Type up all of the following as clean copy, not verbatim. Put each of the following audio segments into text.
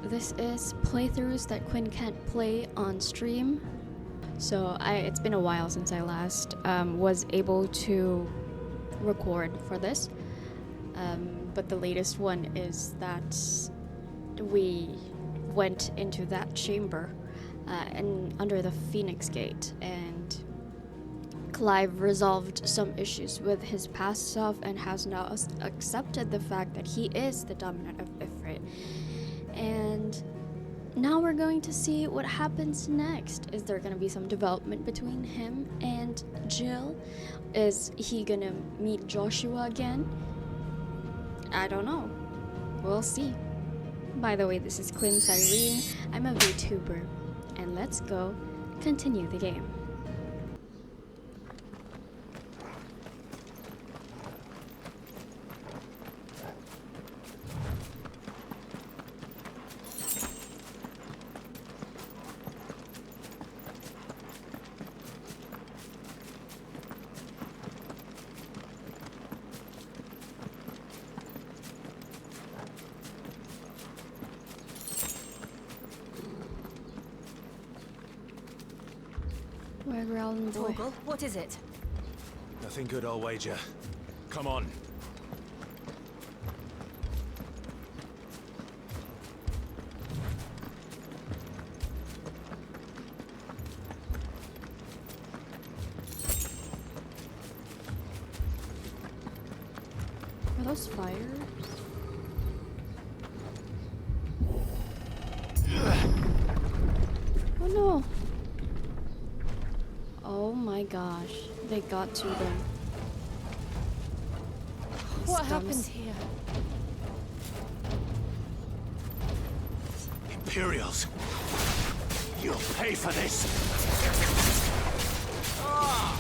this is playthroughs that Quin can't play on stream. So it's been a while since I last was able to record for this. But the latest one is that we went into that chamber and under the Phoenix Gate, and Clive resolved some issues with his past self and has now accepted the fact that he is the dominant of Ifrit. And now we're going to see what happens next. Is there going to be some development between him and Jill? Is he going to meet Joshua again? I don't know. We'll see. By the way, this is Quin Cyrene. I'm a VTuber. And let's go continue the game. Torgal, what is it? Nothing good, I'll wager. Come on. Are those fires? Oh no! Oh my gosh, they got to them. What happened here? Imperials! You'll pay for this! Ah!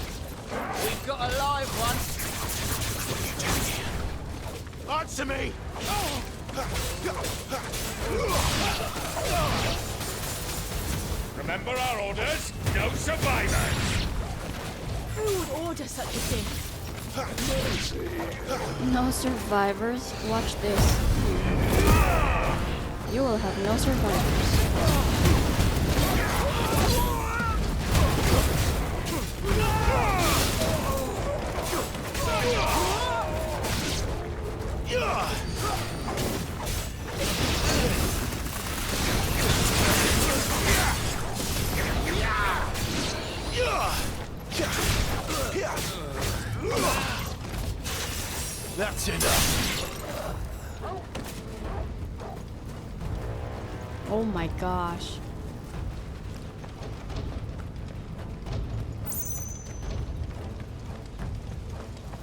We've got a live one! What are you doing here? Answer me! Remember our orders? No survivors! Who would order such a thing? No survivors? Watch this. You will have no survivors. That's enough. Oh my gosh.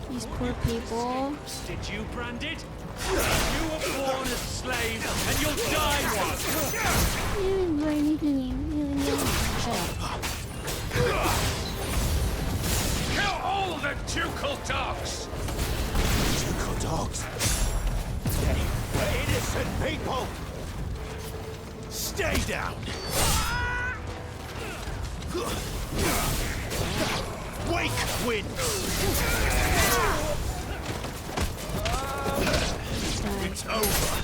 These poor people. Did you brand it? You were born a slave, and you'll die one! Kill all the ducal dogs! Ducal dogs? They were innocent people! Stay down! Wake, wind! It's over!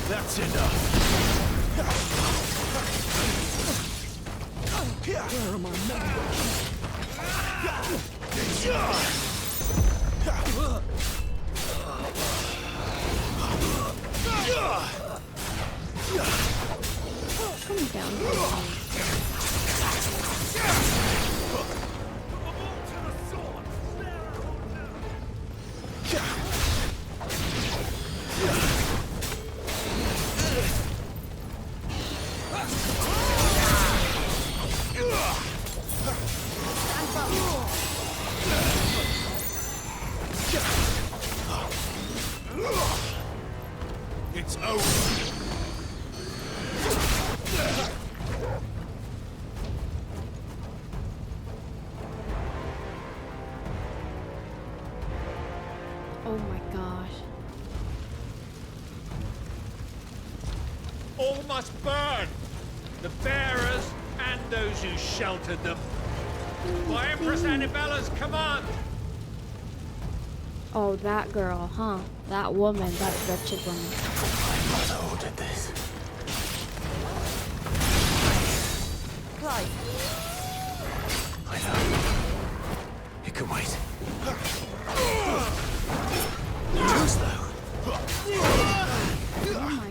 That's enough. Where are my members? Come down. must burn. The bearers and those who sheltered them. By Empress Annibella's command. Oh, that girl, huh? That woman, that wretched woman. My mother ordered this. Clive, I know. It can wait. Too slow. Oh my god.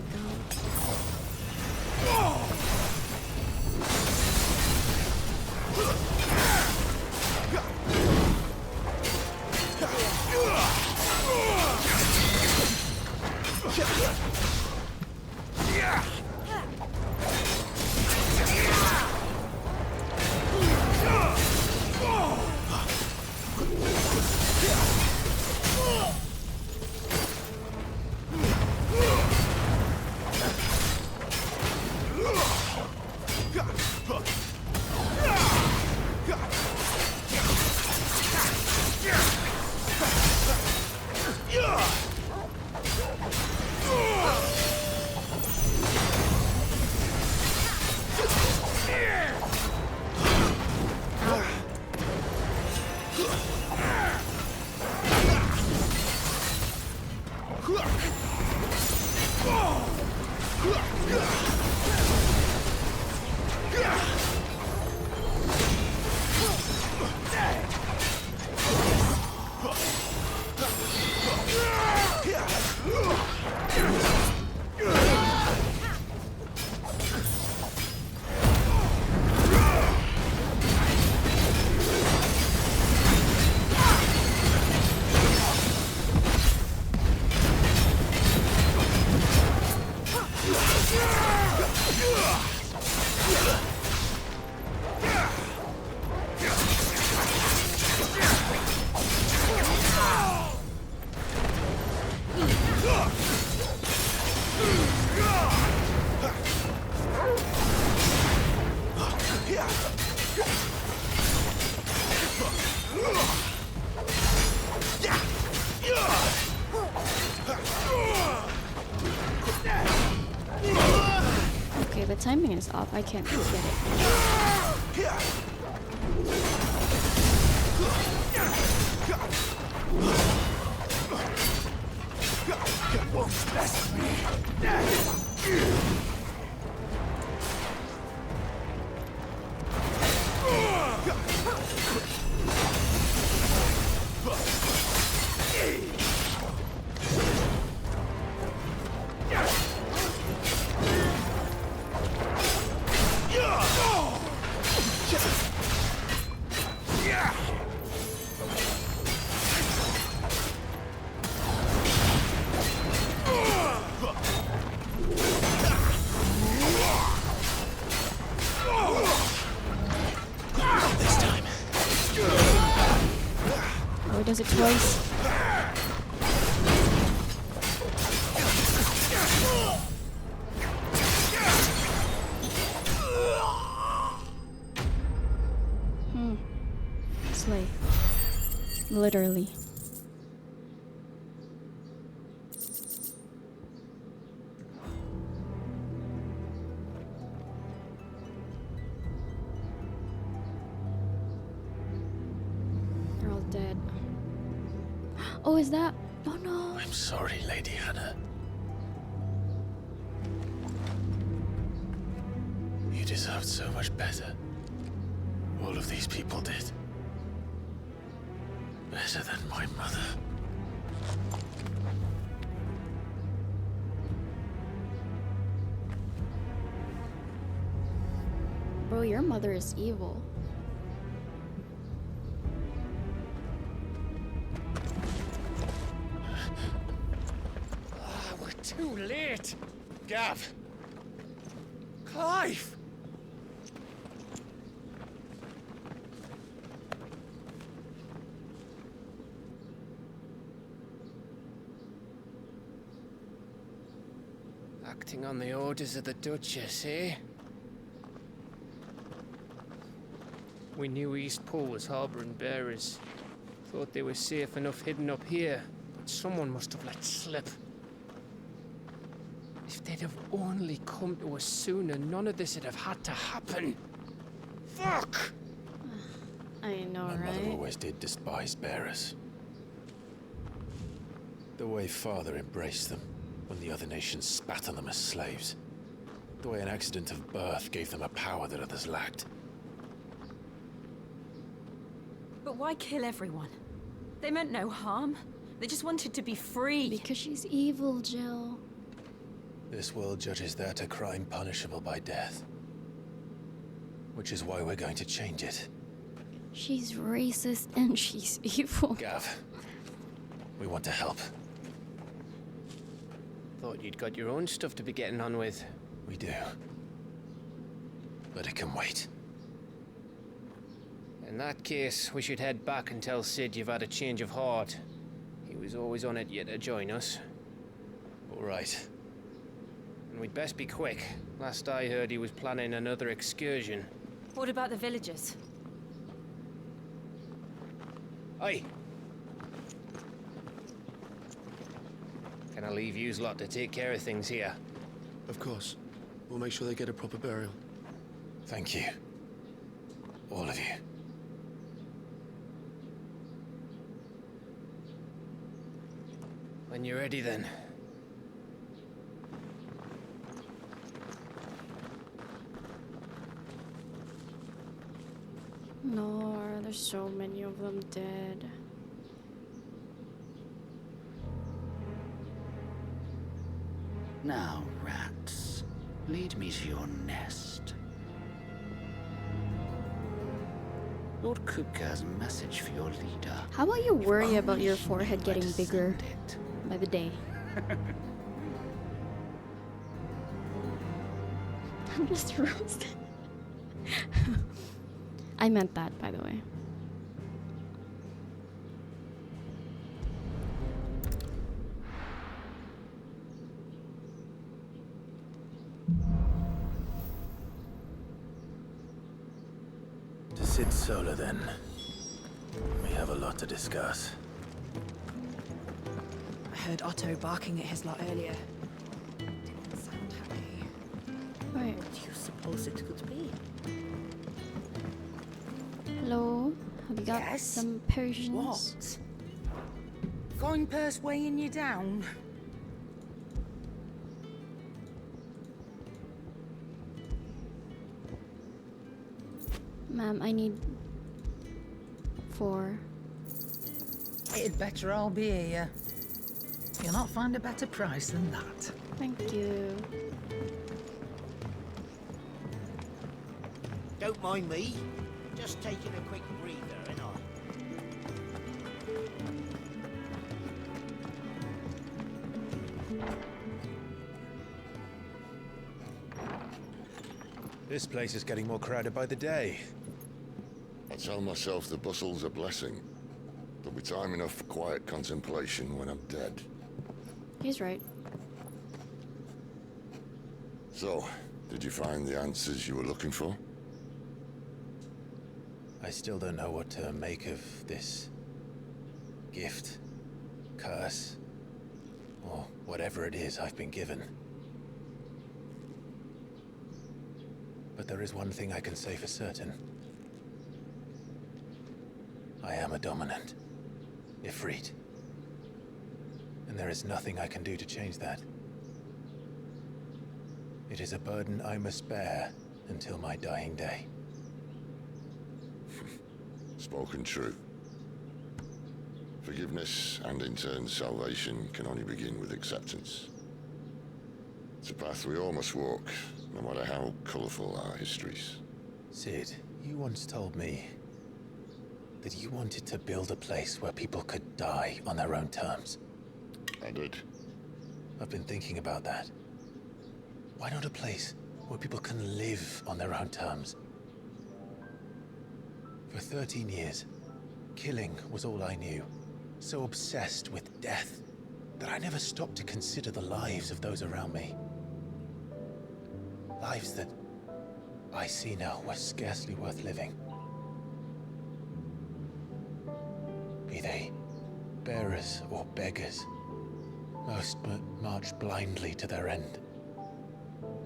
Okay, the timing is off. I can't get it. Oh, it does it twice. Slay. Literally. They're all dead. Oh, is that? Oh no. I'm sorry, Lady Hannah. You deserved so much better. All of these people did. Better than my mother. Bro, your mother is evil. We're too late. Gav. Clive. Acting on the orders of the Duchess, eh? We knew Eastpool was harboring bearers. Thought they were safe enough hidden up here, but someone must have let slip. If they'd have only come to us sooner, none of this would have had to happen. Fuck! I know, My mother right? always did despise bearers. The way Father embraced them when the other nations spat on them as slaves. The way an accident of birth gave them a power that others lacked. But why kill everyone? They meant no harm. They just wanted to be free. Because she's evil, Jill. This world judges that a crime punishable by death. Which is why we're going to change it. She's racist and she's evil. Gav, we want to help. Thought you'd got your own stuff to be getting on with. We do. But it can wait. In that case, we should head back and tell Sid you've had a change of heart. He was always on it yet to join us. All right. And we'd best be quick. Last I heard, he was planning another excursion. What about the villagers? Aye. Can I leave yous lot to take care of things here? Of course. We'll make sure they get a proper burial. Thank you. All of you. When you're ready, then. No, there's so many of them dead. Now, rats, lead me to your nest. Lord Kupka has a message for your leader. How about you worry about Only your he forehead knew where getting to bigger send it. by the day? I'm just roasted. I meant that, by the way. To Sid Solar, then. We have a lot to discuss. I heard Otto barking at his lot earlier. Didn't sound happy. Right. What do you suppose it could be? Hello. Have you got Yes? some Persians? What? Fine purse weighing you down? Ma'am, I need 4. It'd better all be here. You'll not find a better price than that. Thank you. Don't mind me. Just taking a quick breather, ain't I? This place is getting more crowded by the day. I tell myself the bustle's a blessing. There'll be time enough for quiet contemplation when I'm dead. He's right. So, did you find the answers you were looking for? I still don't know what to make of this gift, curse, or whatever it is I've been given. But there is one thing I can say for certain. I am a dominant, Ifrit. And there is nothing I can do to change that. It is a burden I must bear until my dying day. Spoken true. Forgiveness and in turn salvation can only begin with acceptance. It's a path we all must walk, no matter how colourful our histories. Sid, you once told me that you wanted to build a place where people could die on their own terms. I did. I've been thinking about that. Why not a place where people can live on their own terms? For 13 years, killing was all I knew. So obsessed with death that I never stopped to consider the lives of those around me. Lives that I see now were scarcely worth living. Be they bearers or beggars, most march blindly to their end.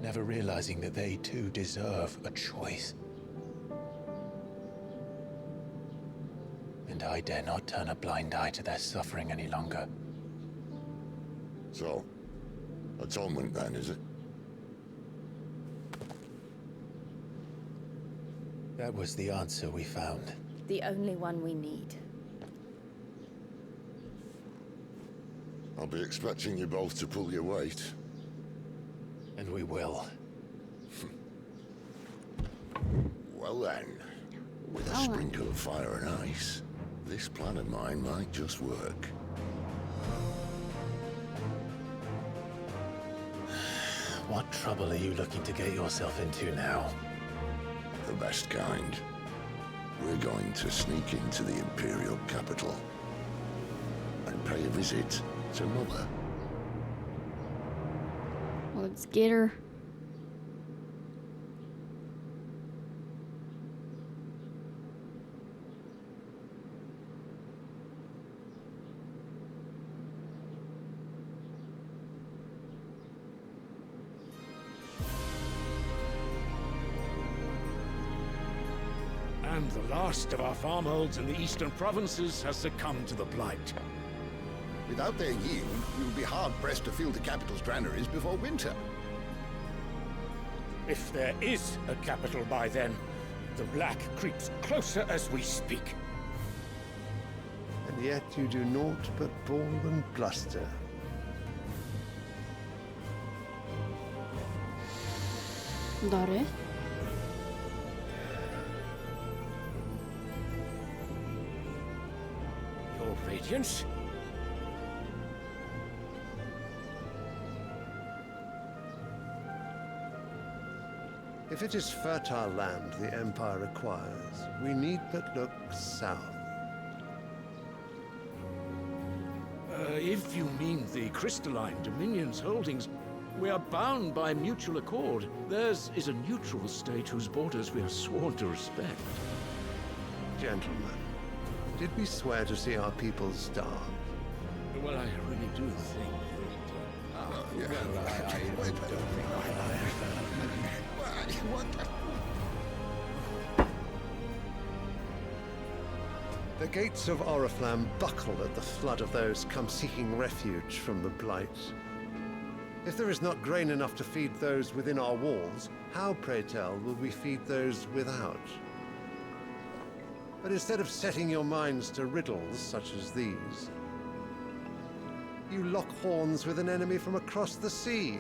never realizing that they too deserve a choice. And I dare not turn a blind eye to their suffering any longer. So, atonement then, is it? That was the answer we found. The only one we need. I'll be expecting you both to pull your weight. And we will. Well then, with a sprinkle of fire and ice, this plan of mine might just work. What trouble are you looking to get yourself into now? The best kind. We're going to sneak into the Imperial capital and pay a visit to Mother. Let's get her. And the last of our farmholds in the eastern provinces has succumbed to the blight. Without their yield, we will be hard-pressed to fill the capital's granaries before winter. If there is a capital by then, the black creeps closer as we speak. And yet you do naught but bawl and bluster. Dare? Your Radiance? If it is fertile land the Empire requires, we need but look south. If you mean the crystalline Dominion's holdings, we are bound by mutual accord. Theirs is a neutral state whose borders we are sworn to respect. Gentlemen, did we swear to see our people starve? Well, I really do think The gates of Oriflamme buckle at the flood of those come seeking refuge from the blight. If there is not grain enough to feed those within our walls, how, pray tell, will we feed those without? But instead of setting your minds to riddles such as these, you lock horns with an enemy from across the sea,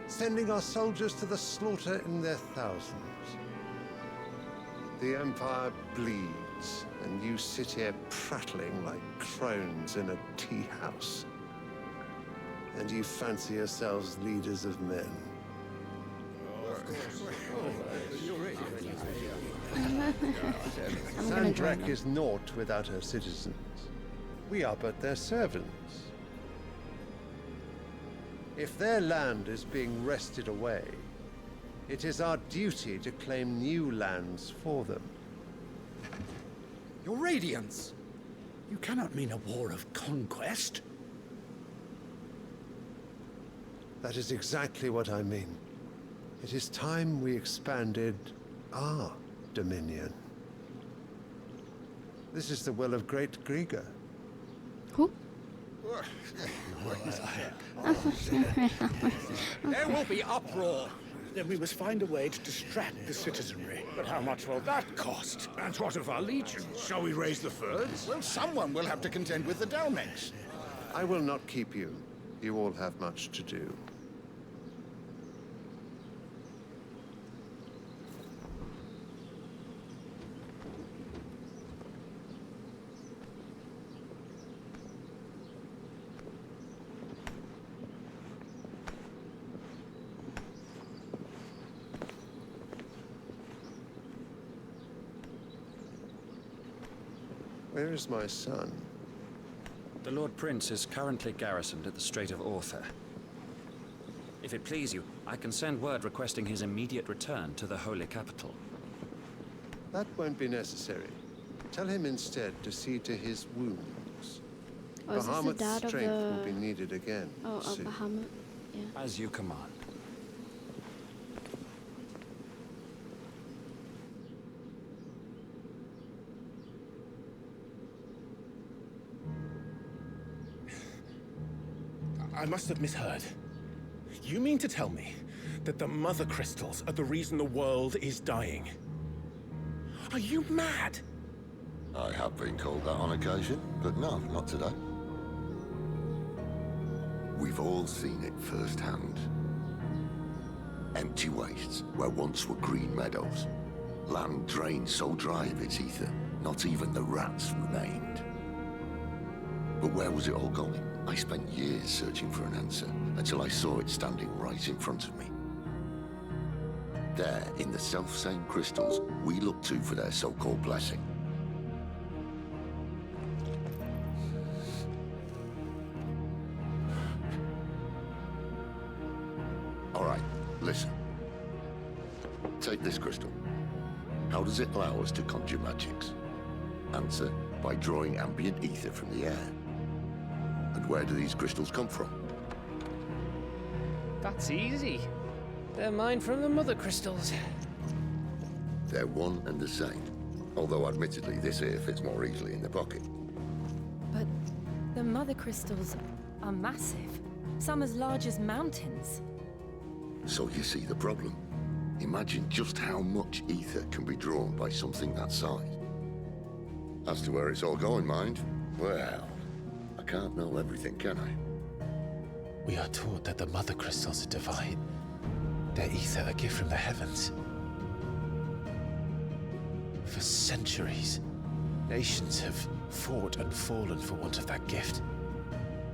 sending our soldiers to the slaughter in their thousands. The Empire bleeds, and you sit here prattling like crones in a tea house. And you fancy yourselves leaders of men. Sandrak is naught without her citizens. We are but their servants. If their land is being wrested away, it is our duty to claim new lands for them. Your Radiance! You cannot mean a war of conquest. That is exactly what I mean. It is time we expanded our dominion. This is the will of great Grieger. Who? There will be uproar. Then we must find a way to distract the citizenry. But how much will that cost? And what of our legions? Shall we raise the furs? Well, someone will have to contend with the Dalmex. I will not keep you. You all have much to do. Where is my son? The Lord Prince is currently garrisoned at the Strait of Author. If it please you, I can send word requesting his immediate return to the Holy Capital. That won't be necessary. Tell him instead to see to his wounds. Oh, is this the Bahamut's dad of strength the... will be needed again Oh, soon. Bahamut. Yeah. As you command. I must have misheard. You mean to tell me that the mother crystals are the reason the world is dying? Are you mad? I have been called that on occasion, but no, not today. We've all seen it firsthand. Empty wastes where once were green meadows. Land drained so dry of its ether, not even the rats remained. But where was it all going? I spent years searching for an answer, until I saw it standing right in front of me. There, in the self-same crystals, we look to for their so-called blessing. All right, listen. Take this crystal. How does it allow us to conjure magics? Answer, by drawing ambient ether from the air. And where do these crystals come from? That's easy. They're mined from the mother crystals. They're one and the same. Although admittedly, this here fits more easily in the pocket. But the mother crystals are massive. Some as large as mountains. So you see the problem. Imagine just how much ether can be drawn by something that size. As to where it's all going, mind, well, I can't know everything, can I? We are taught that the mother crystals are divine. Their ether a gift from the heavens. For centuries, nations have fought and fallen for want of that gift.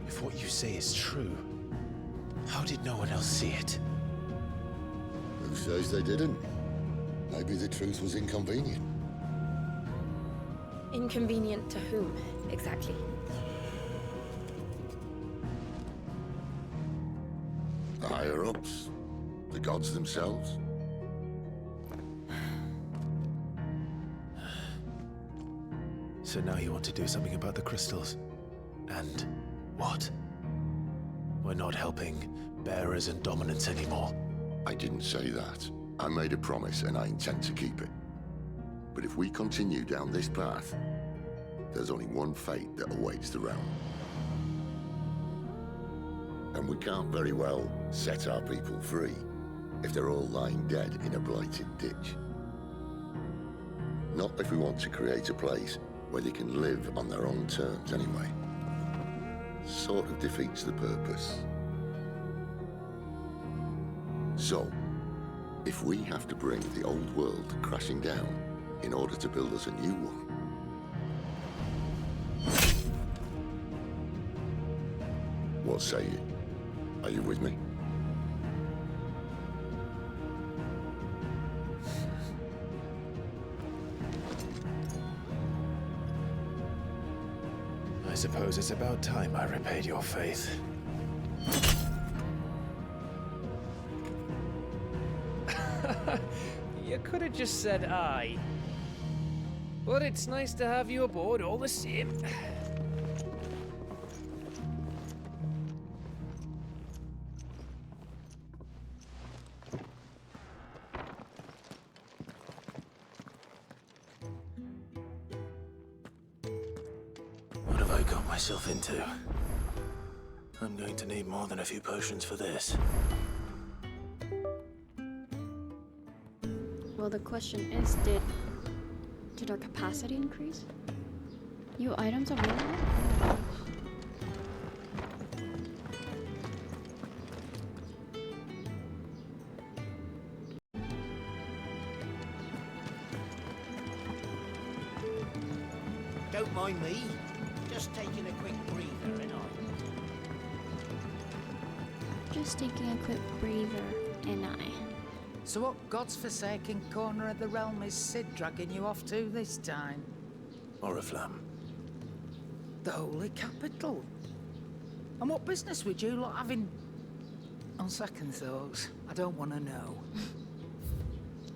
If what you say is true, how did no one else see it? Who says they didn't? Maybe the truth was inconvenient. Inconvenient to whom, exactly? The higher-ups? The gods themselves? So now you want to do something about the crystals? And what? We're not helping bearers and dominants anymore. I didn't say that. I made a promise and I intend to keep it. But if we continue down this path, there's only one fate that awaits the realm. And we can't very well set our people free if they're all lying dead in a blighted ditch. Not if we want to create a place where they can live on their own terms anyway. Sort of defeats the purpose. So, if we have to bring the old world crashing down in order to build us a new one, what say you? Are you with me? I suppose it's about time I repaid your faith. You could have just said aye. But it's nice to have you aboard all the same. What have I got myself into? I'm going to need more than a few potions for this. Well, the question is, did our capacity increase? New items available? Don't mind me. Just taking a quick breather, and Just taking a quick breather, and I. So what God's forsaken corner of the realm is Sid dragging you off to this time? Oriflamme. The Holy Capital. And what business would you lot having? On second thoughts, I don't want to know.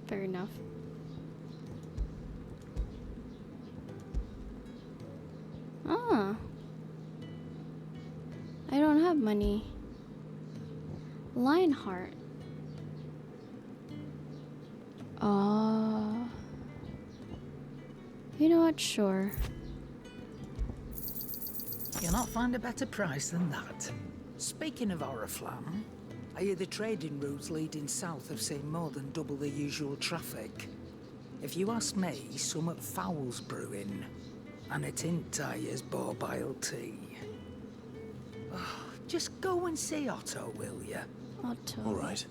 Fair enough. Ah. I don't have money. Lionheart. You know what? Sure. You'll not find a better price than that. Speaking of Oriflamme, I hear the trading routes leading south have seen more than double the usual traffic. If you ask me, somewhat foul's brewing. And it ain't Tyre's bile tea. Oh, just go and see Otto, will you? Otto. All right.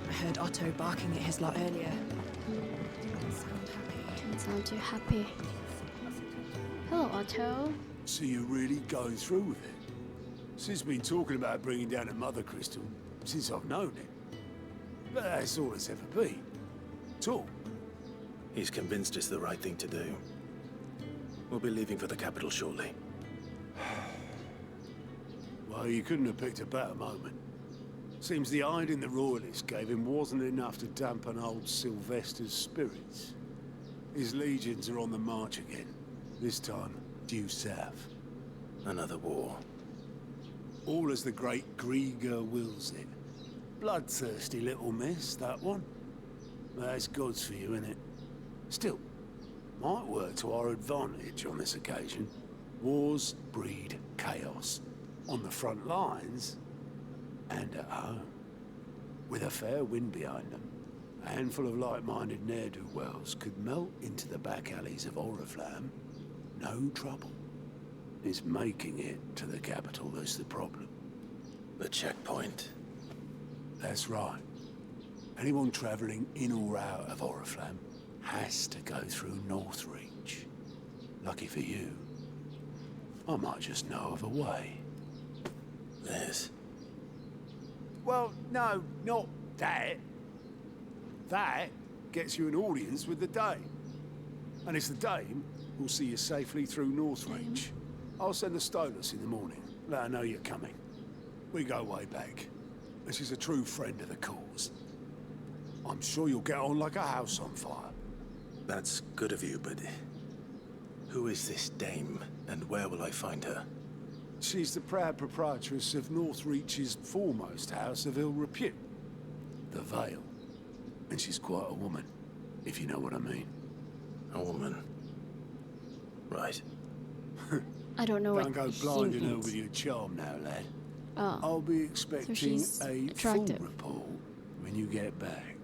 I heard Otto barking at his lot earlier. Didn't sound too happy. Hello, Otto. So you're really going through with it? Sid's been talking about bringing down a mother crystal since I've known it. But that's all it's ever been. Talk. He's convinced it's the right thing to do. We'll be leaving for the capital shortly. Well, you couldn't have picked a better moment. Seems the hiding the royalists gave him wasn't enough to dampen old Sylvester's spirits. His legions are on the march again. This time, due south. Another war. All as the great Grieger wills it. Bloodthirsty little miss, that one. That's God's for you, innit? Still, might work to our advantage on this occasion. Wars breed chaos. On the front lines, and at home. With a fair wind behind them, a handful of like-minded ne'er-do-wells could melt into the back alleys of Oriflamme. No trouble. It's making it to the capital that's the problem. The checkpoint. That's right. Anyone travelling in or out of Oriflamme has to go through Northreach. Lucky for you, I might just know of a way. Liz. Well, no, not that. That gets you an audience with the Dame. And it's the Dame who'll see you safely through Northreach. I'll send the Stolas in the morning. Let her know you're coming. We go way back. And she's a true friend of the cause. I'm sure you'll get on like a house on fire. That's good of you, but who is this dame, and where will I find her? She's the proud proprietress of Northreach's foremost house of ill repute, the Vale. And she's quite a woman, if you know what I mean. A woman? Right. I don't know Don't go what blinding he her means. with your charm now, lad. Oh. I'll be expecting she's a attractive. full report when you get back.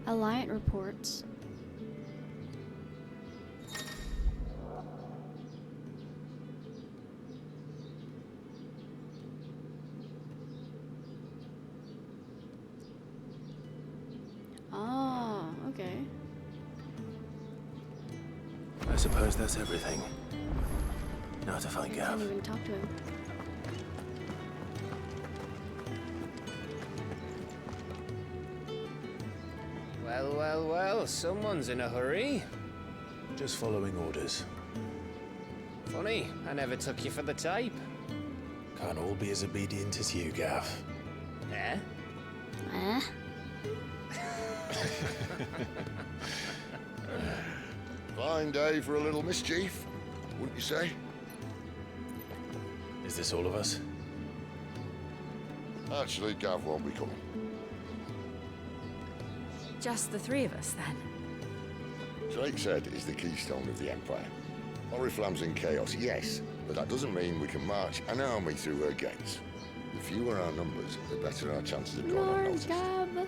Alliant reports. Oh, okay. I suppose that's everything. Now to find I Gav. can't even talk to him. Well, well, well, someone's in a hurry. Just following orders. Funny, I never took you for the type. Can't all be as obedient as you, Gav. Eh? Eh? Fine day for a little mischief, wouldn't you say? Is this all of us? Actually, Gav won't be coming. Just the three of us, then? Drake said is the keystone of the Empire. Oriflamme's in chaos, yes, but that doesn't mean we can march an army through her gates. The fewer our numbers, the better our chances of going Lord unnoticed. Gav.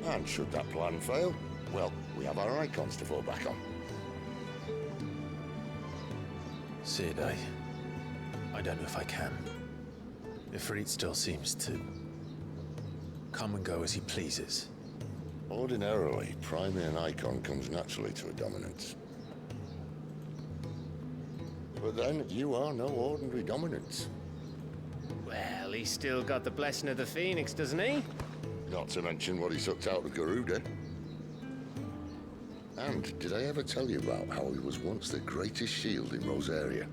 And should that plan fail, well, we have our icons to fall back on. Sid, I don't know if I can. Ifrit still seems to come and go as he pleases. Ordinarily, priming an icon comes naturally to a dominance. But then, you are no ordinary dominance. Well, he's still got the blessing of the Phoenix, doesn't he? Not to mention what he sucked out of Garuda. And did I ever tell you about how he was once the greatest shield in Rosaria?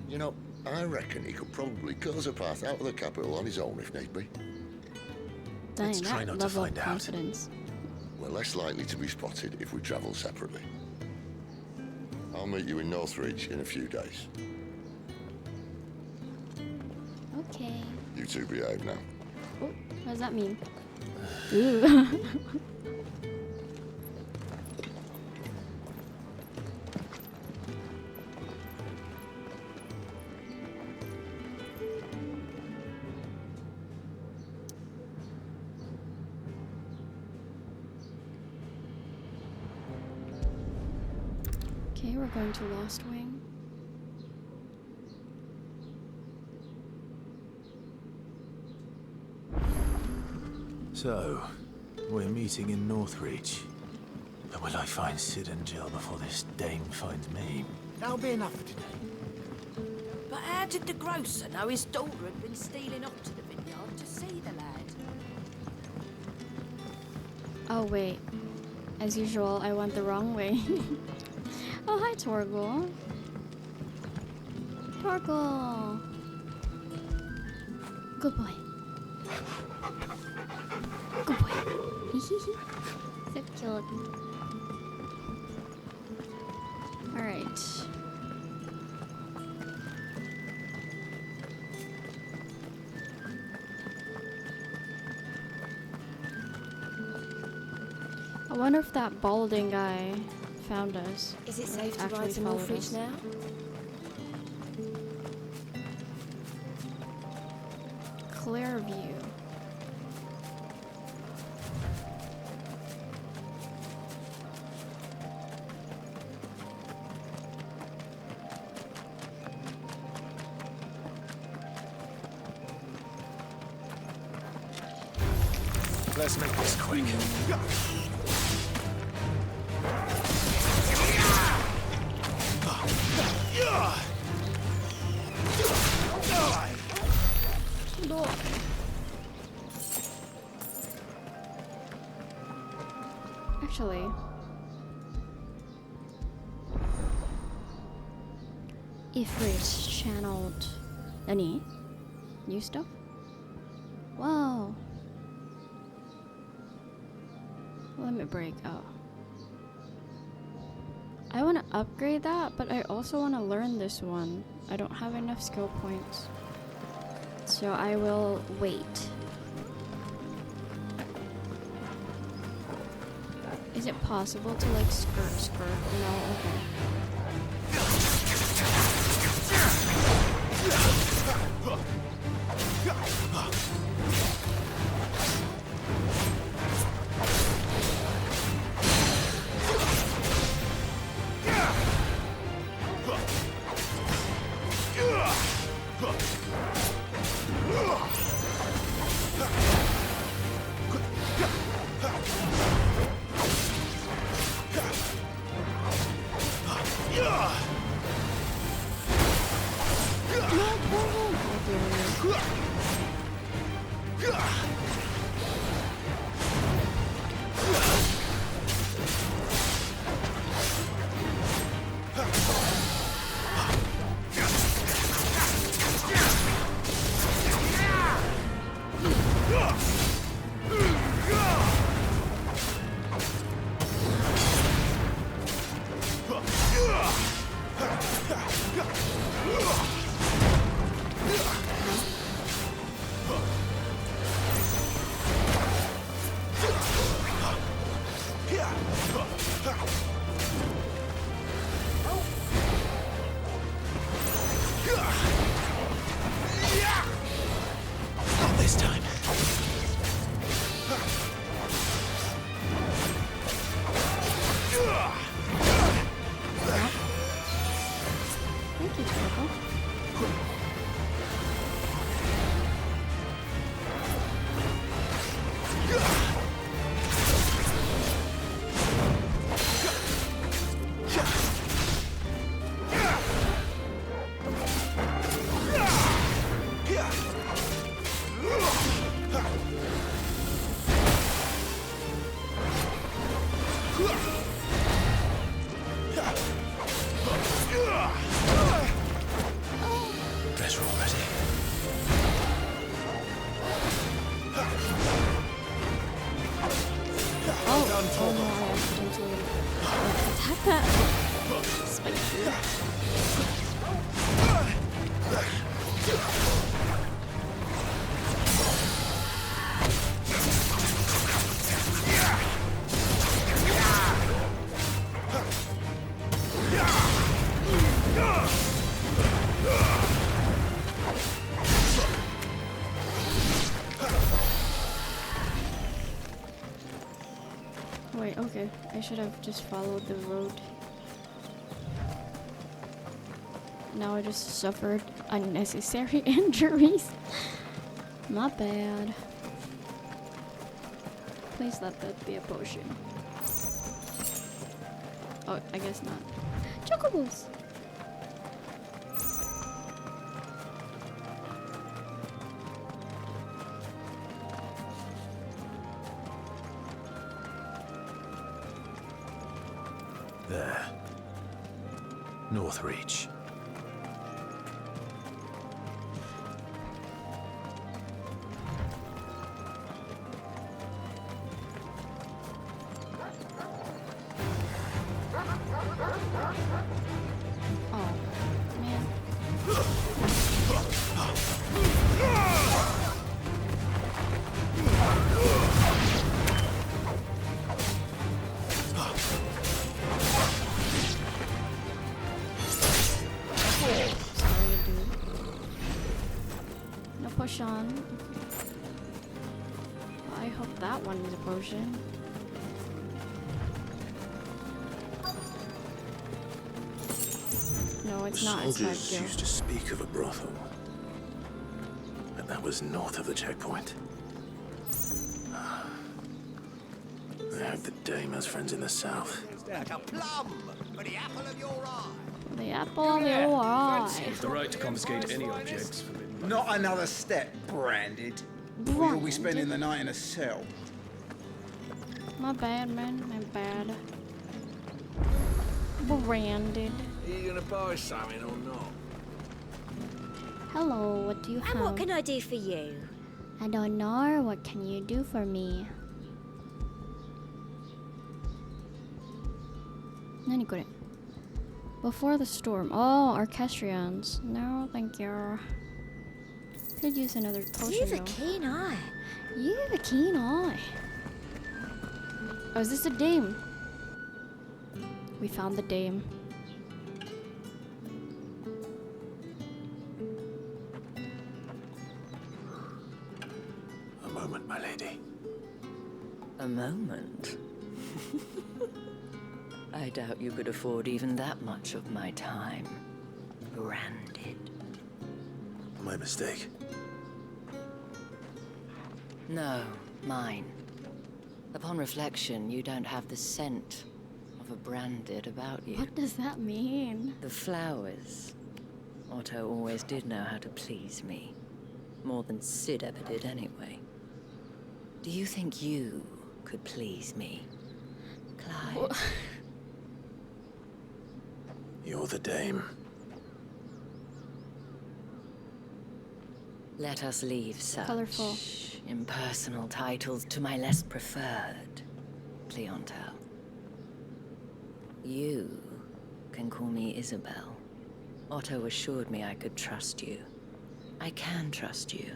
You know, I reckon he could probably cut us a path out of the capital on his own if need be. Dang, Let's try that not to level of find out. confidence. We're less likely to be spotted if we travel separately. I'll meet you in Northreach in a few days. Okay. You two behave now. Oh, what does that mean? Ooh. Okay, we're going to Lost Wing. So, we're meeting in Northreach. But will I find Sid and Jill before this dame finds me? That'll be enough for today. But how did the grocer know his daughter had been stealing off to the vineyard to see the lad? Oh wait, as usual, I went the wrong way. Oh, hi Torgal. Torgal! Good boy. Good boy. So cute. Alright. I wonder if that balding guy found us. Is it safe to Actually ride to followed Northreach us. now? Clear view. Let's make this quick. Actually, Ifrit's channeled any new stuff. Whoa. Limit break. Oh. I want to upgrade that, but I also want to learn this one. I don't have enough skill points. So I will wait. Is it possible to like skirt? No, okay. Not this time. Thank you, Turtle. Better already. Oh no, I accidentally attacked that spiky. Wait, okay. I should have just followed the road. Now I just suffered unnecessary injuries. My bad. Please let that be a potion. Oh, I guess not. Chocobos! There. Northreach. Oh, man. Sorry, dude. No push on. I hope that one is a potion. No, it's not. It's not Soldiers used to speak of a brothel, but that was north of the checkpoint. I hope the dame has friends in the south. Like a plum for the apple of your eye. The apple of your eye. The right to confiscate any objects forbidden. Not another step, branded. Or you'll be spending the night in a cell. My bad, man. My bad. Branded. Are you gonna buy something or not? Hello, what do you have? And what can I do for you? I don't know. What can you do for me? Nanikore. Before the storm. Oh, orchestrions. No, thank you. Could use another potion. You have a though. keen eye. You have a keen eye. Oh, is this a dame? We found the dame. A moment, my lady. A moment? I doubt you could afford even that much of my time. Branded. My mistake. No, mine. Upon reflection, you don't have the scent of a branded about you. What does that mean? The flowers. Otto always did know how to please me. More than Sid ever did anyway. Do you think you could please me, Clive? You're the dame. Let us leave such Colorful. impersonal titles to my less preferred clientele. You can call me Isabel. Otto assured me I could trust you. I can trust you,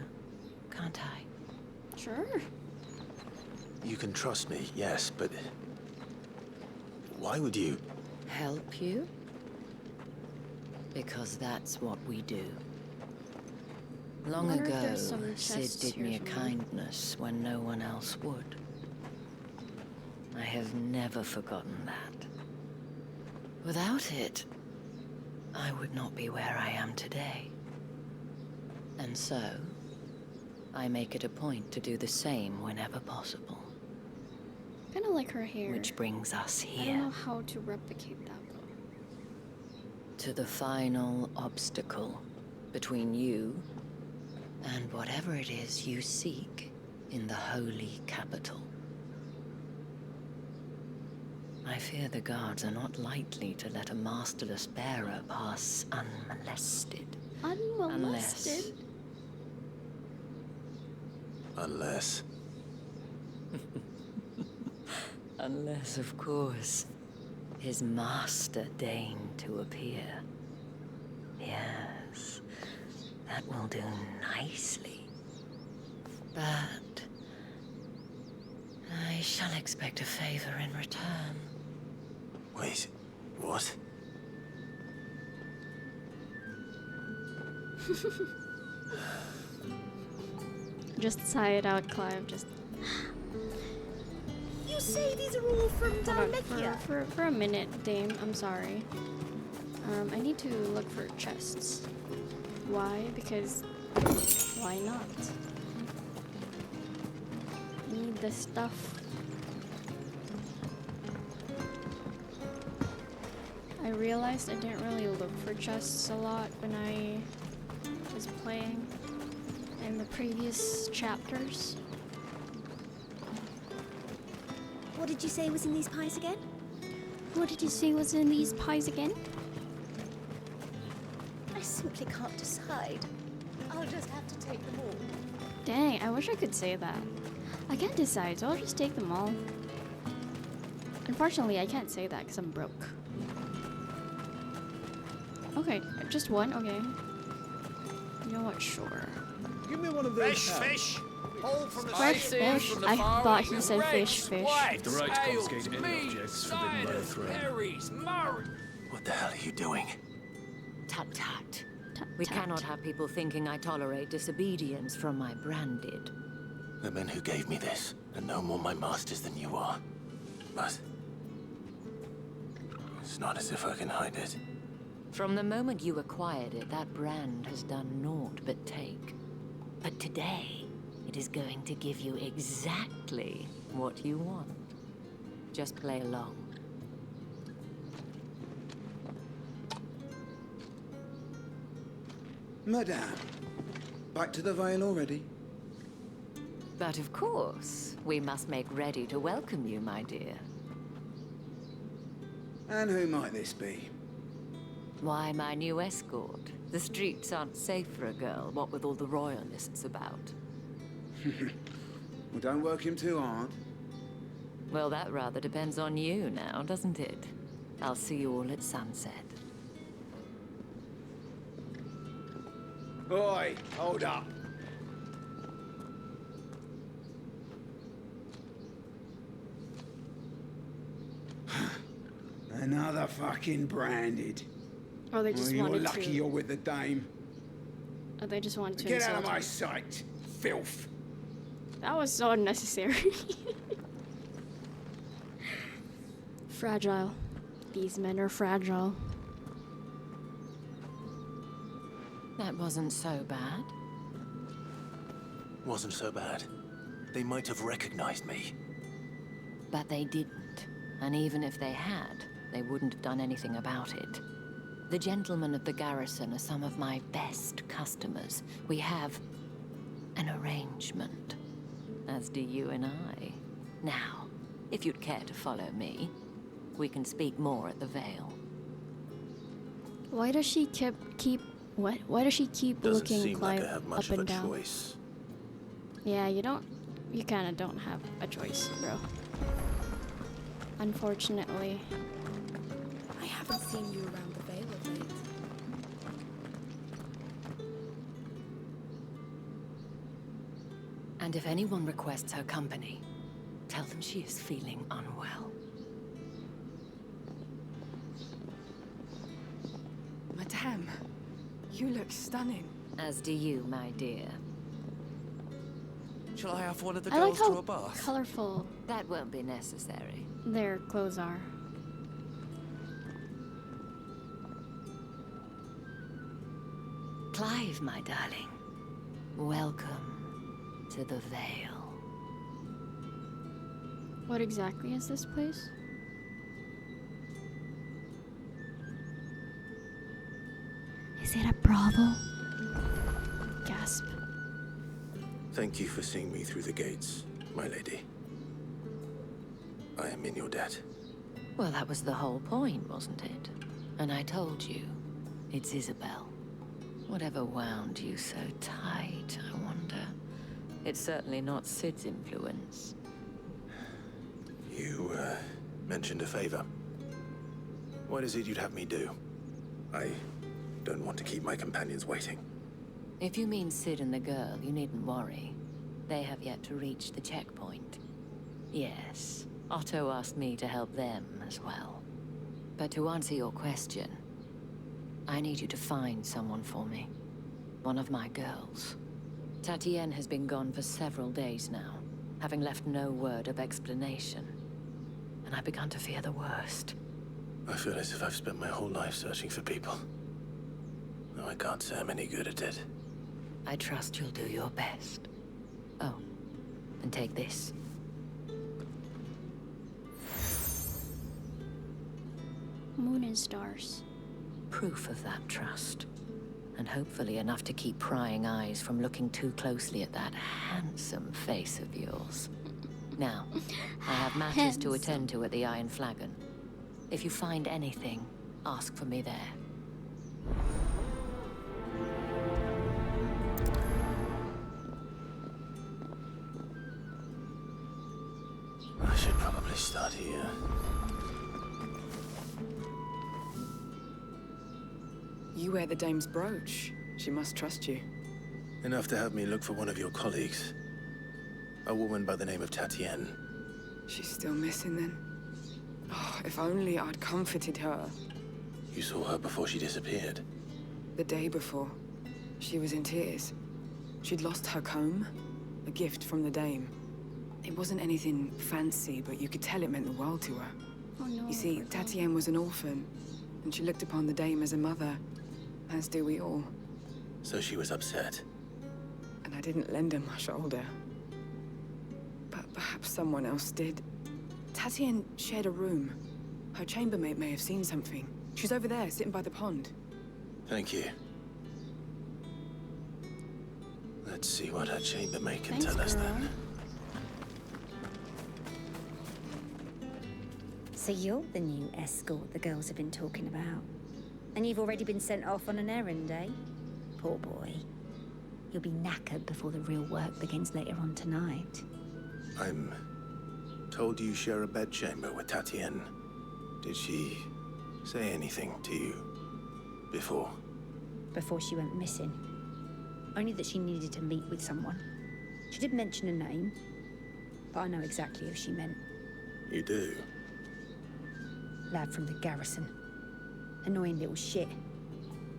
can't I? Sure. You can trust me, yes, but why would you? Help you? Because that's what we do. Long Wonder if ago, there's some Sid chests did here me a somewhere. kindness when no one else would. I have never forgotten that. Without it, I would not be where I am today. And so, I make it a point to do the same whenever possible. Kind of like her hair. Which brings us I don't here, know how to replicate that though. to the final obstacle between you and whatever it is you seek in the holy capital. I fear the guards are not likely to let a masterless bearer pass unmolested. Unmolested? Unless. Unless, of course, his master deigned to appear. Yes, that will do nicely. But I shall expect a favor in return. Wait, what? Just sigh it out, Clive. Just. You say these are all from Hold on, for a minute, Dame. I'm sorry. I need to look for chests. Why? Because why not? Need the stuff. I realized I didn't really look for chests a lot when I was playing in the previous chapters. What did you say was in these pies again? What did you say was in these pies again? I simply can't decide. I'll just have to take them all. Dang, I wish I could say that. I can't decide, so I'll just take them all. Unfortunately, I can't say that because I'm broke. Okay, just one? Okay. You know what? Sure. Give me one of those. Fish! All from the Fresh fish? I thought he said fish. The right to confiscate any objects forbidden by the throne. What the hell are you doing? Tut tut. We cannot have people thinking I tolerate disobedience from my branded. The men who gave me this are no more my masters than you are. But it's not as if I can hide it. From the moment you acquired it, that brand has done naught but take. But today, it is going to give you exactly what you want. Just play along. Madame, back to the Vale already? But of course, we must make ready to welcome you, my dear. And who might this be? Why, my new escort. The streets aren't safe for a girl, what with all the royalists about. Well, don't work him too hard. Well, that rather depends on you now, doesn't it? I'll see you all at sunset. Oi, hold up. Another fucking branded. Oh, they just you're wanted lucky to. you're with the dame. Oh, they just wanted to Get out of insult my me. sight, filth. That was so unnecessary. Fragile. These men are fragile. That wasn't so bad. Wasn't so bad. They might have recognized me. But they didn't. And even if they had, they wouldn't have done anything about it. The gentlemen of the garrison are some of my best customers. We have an arrangement, as do you and I. Now, if you'd care to follow me, we can speak more at the Vale. Why does she keep what? Why does she keep Doesn't looking seem like Clive I have much up of and a down? choice. Yeah, you kind of don't have a choice, bro. Unfortunately. I haven't seen you around the Vale of late. And if anyone requests her company, tell them she is feeling unwell. Madame, you look stunning. As do you, my dear. Shall I have one of the I like girls how to a bath? colorful That won't be necessary. their clothes are. Clive, my darling. Welcome to the Vale. What exactly is this place? Is it a brothel? Gasp. Thank you for seeing me through the gates, my lady. I am in your debt. Well, that was the whole point, wasn't it? And I told you, it's Isabel. Whatever wound you so tight, I wonder. It's certainly not Sid's influence. You, mentioned a favor. What is it you'd have me do? I don't want to keep my companions waiting. If you mean Sid and the girl, you needn't worry. They have yet to reach the checkpoint. Yes, Otto asked me to help them as well. But to answer your question, I need you to find someone for me. One of my girls. Tatienne has been gone for several days now, having left no word of explanation. and I began to fear the worst. I feel as if I've spent my whole life searching for people. Though I can't say I'm any good at it. I trust you'll do your best. Oh, and take this. Moon and stars. Proof of that trust. And hopefully enough to keep prying eyes from looking too closely at that handsome face of yours. Now, I have matters to attend to at the Iron Flagon. If you find anything, ask for me there. I should probably start here. You wear the dame's brooch. She must trust you. Enough to have me look for one of your colleagues. A woman by the name of Tatienne. She's still missing then. Oh, if only I'd comforted her. You saw her before she disappeared. The day before, she was in tears. She'd lost her comb, a gift from the dame. It wasn't anything fancy, but you could tell it meant the world to her. Oh no. You see, Tatienne was an orphan, and she looked upon the dame as a mother, as do we all. So she was upset. And I didn't lend her my shoulder. But perhaps someone else did. Tatienne shared a room. Her chambermaid may have seen something. She's over there, sitting by the pond. Thank you. Let's see what her chambermaid can tell us then. So you're the new escort the girls have been talking about. And you've already been sent off on an errand, eh? Poor boy. You'll be knackered before the real work begins later on tonight. I'm told you share a bedchamber with Tatienne. Did she say anything to you before? Before she went missing. Only that she needed to meet with someone. She did mention a name, but I know exactly who she meant. You do? Lad from the garrison. Annoying little shit.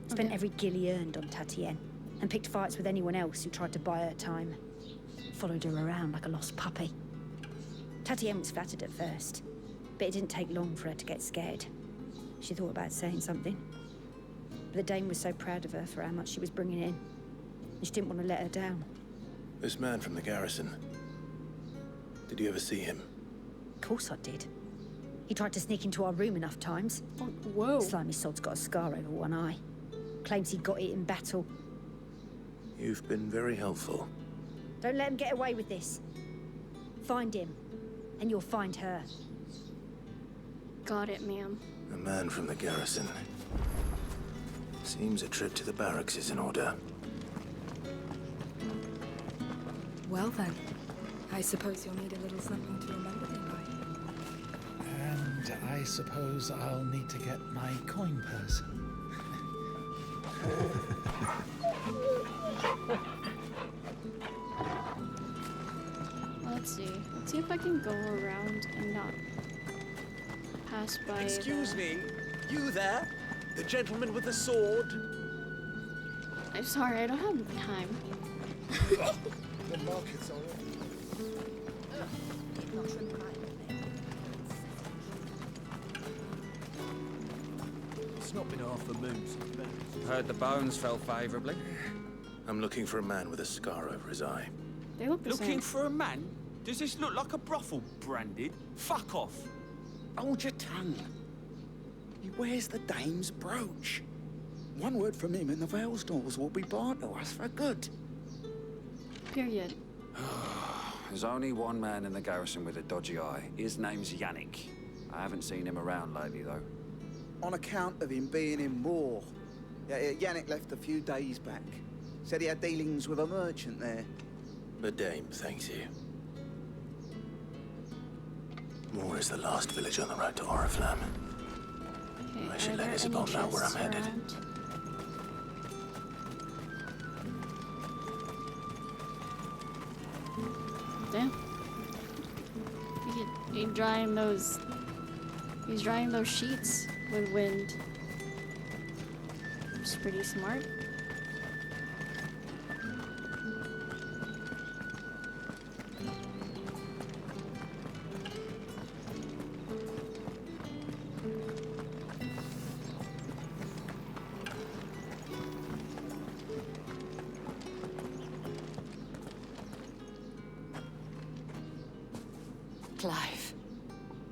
Spent every guil he earned on Tatienne, and picked fights with anyone else who tried to buy her time. Followed her around like a lost puppy. Tatienne was flattered at first, but it didn't take long for her to get scared. She thought about saying something. But the dame was so proud of her for how much she was bringing in, and she didn't want to let her down. This man from the garrison. Did you ever see him? Of course I did. He tried to sneak into our room enough times. Oh, whoa. Slimy sod's got a scar over one eye. Claims he got it in battle. You've been very helpful. Don't let him get away with this. Find him, and you'll find her. Got it, ma'am. A man from the garrison. Seems a trip to the barracks is in order. Well then, I suppose you'll need a little something to remember me by. And I suppose I'll need to get my coin purse. Let's see. Let's see if I can go around and not pass by. Excuse me, you there? The gentleman with the sword? I'm sorry, I don't have time. The market's already. It's not been half a moon since then. Heard the bones fell favorably. I'm looking for a man with a scar over his eye. They look the Looking same. for a man? Does this look like a brothel branded? Fuck off. Hold your tongue. He wears the dame's brooch. One word from him and the Vale's doors will be barred to us for good. Period. There's only one man in the garrison with a dodgy eye. His name's Yannick. I haven't seen him around lately, though. On account of him being in war. Yeah, Yannick left a few days back. Said he had dealings with a merchant there. The dame thanks you. Moor is the last village on the road to Oriflamme. I should let Isabel know where I'm headed. Damn. He's drying those. He's drying those sheets with wind. It's pretty smart. Clive,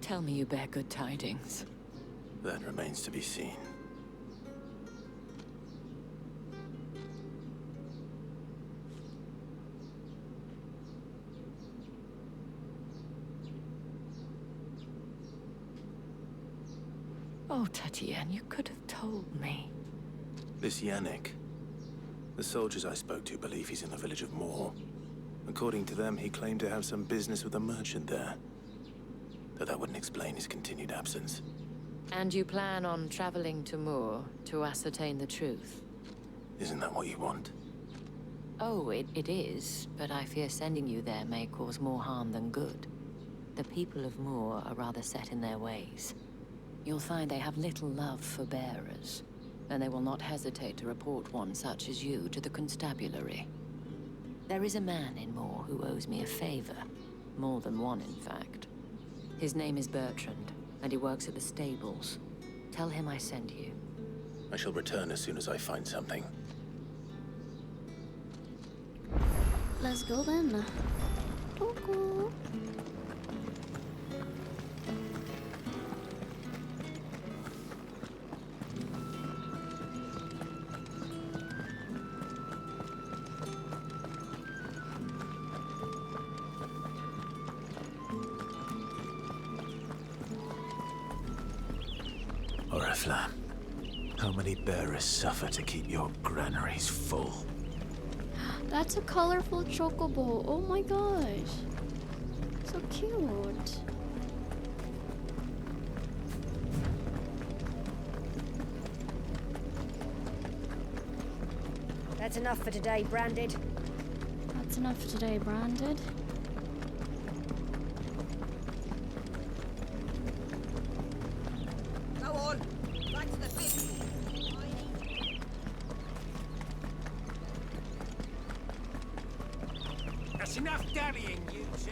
tell me you bear good tidings. That remains to be seen. Oh, Tatienne, you could have told me. This Yannick. The soldiers I spoke to believe he's in the village of Moor. According to them, he claimed to have some business with a merchant there. Though that wouldn't explain his continued absence. And you plan on traveling to Moor to ascertain the truth? Isn't that what you want? Oh, it is, but I fear sending you there may cause more harm than good. The people of Moor are rather set in their ways. You'll find they have little love for bearers, and they will not hesitate to report one such as you to the constabulary. There is a man in Moor who owes me a favor. More than one, in fact. His name is Bertrand, and he works at the stables. Tell him I sent you. I shall return as soon as I find something. Let's go then. Toku. Oriflamme, how many bearers suffer to keep your granaries full? That's a colorful chocobo. Oh my gosh. So cute. That's enough for today, Branded. That's enough for today, Branded. Go on, back to the pit. That's enough dallying, you two.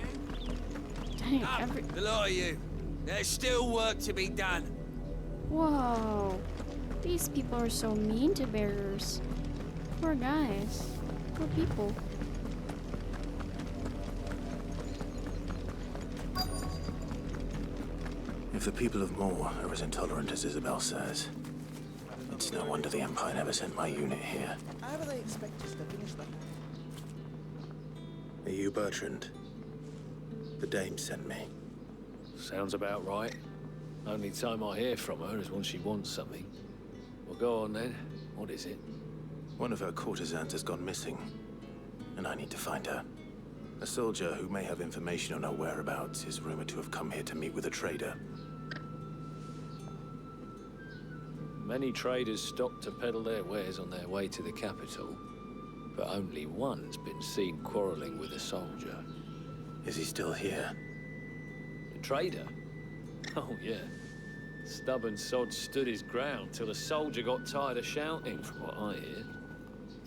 Dang, Up, the lot of you. There's still work to be done. Whoa. These people are so mean to bearers. Poor guys. Poor people. If the people of Moor are as intolerant as Isabel says, it's no wonder the Empire never sent my unit here. How do they expect us to finish that? Are you Bertrand? The dame sent me. Sounds about right. Only time I hear from her is when she wants something. Well, go on then. What is it? One of her courtesans has gone missing, and I need to find her. A soldier who may have information on her whereabouts is rumored to have come here to meet with a trader. Many traders stop to peddle their wares on their way to the capital, but only one's been seen quarreling with a soldier. Is he still here? The trader? Oh, yeah. Stubborn sod stood his ground till the soldier got tired of shouting, from what I hear.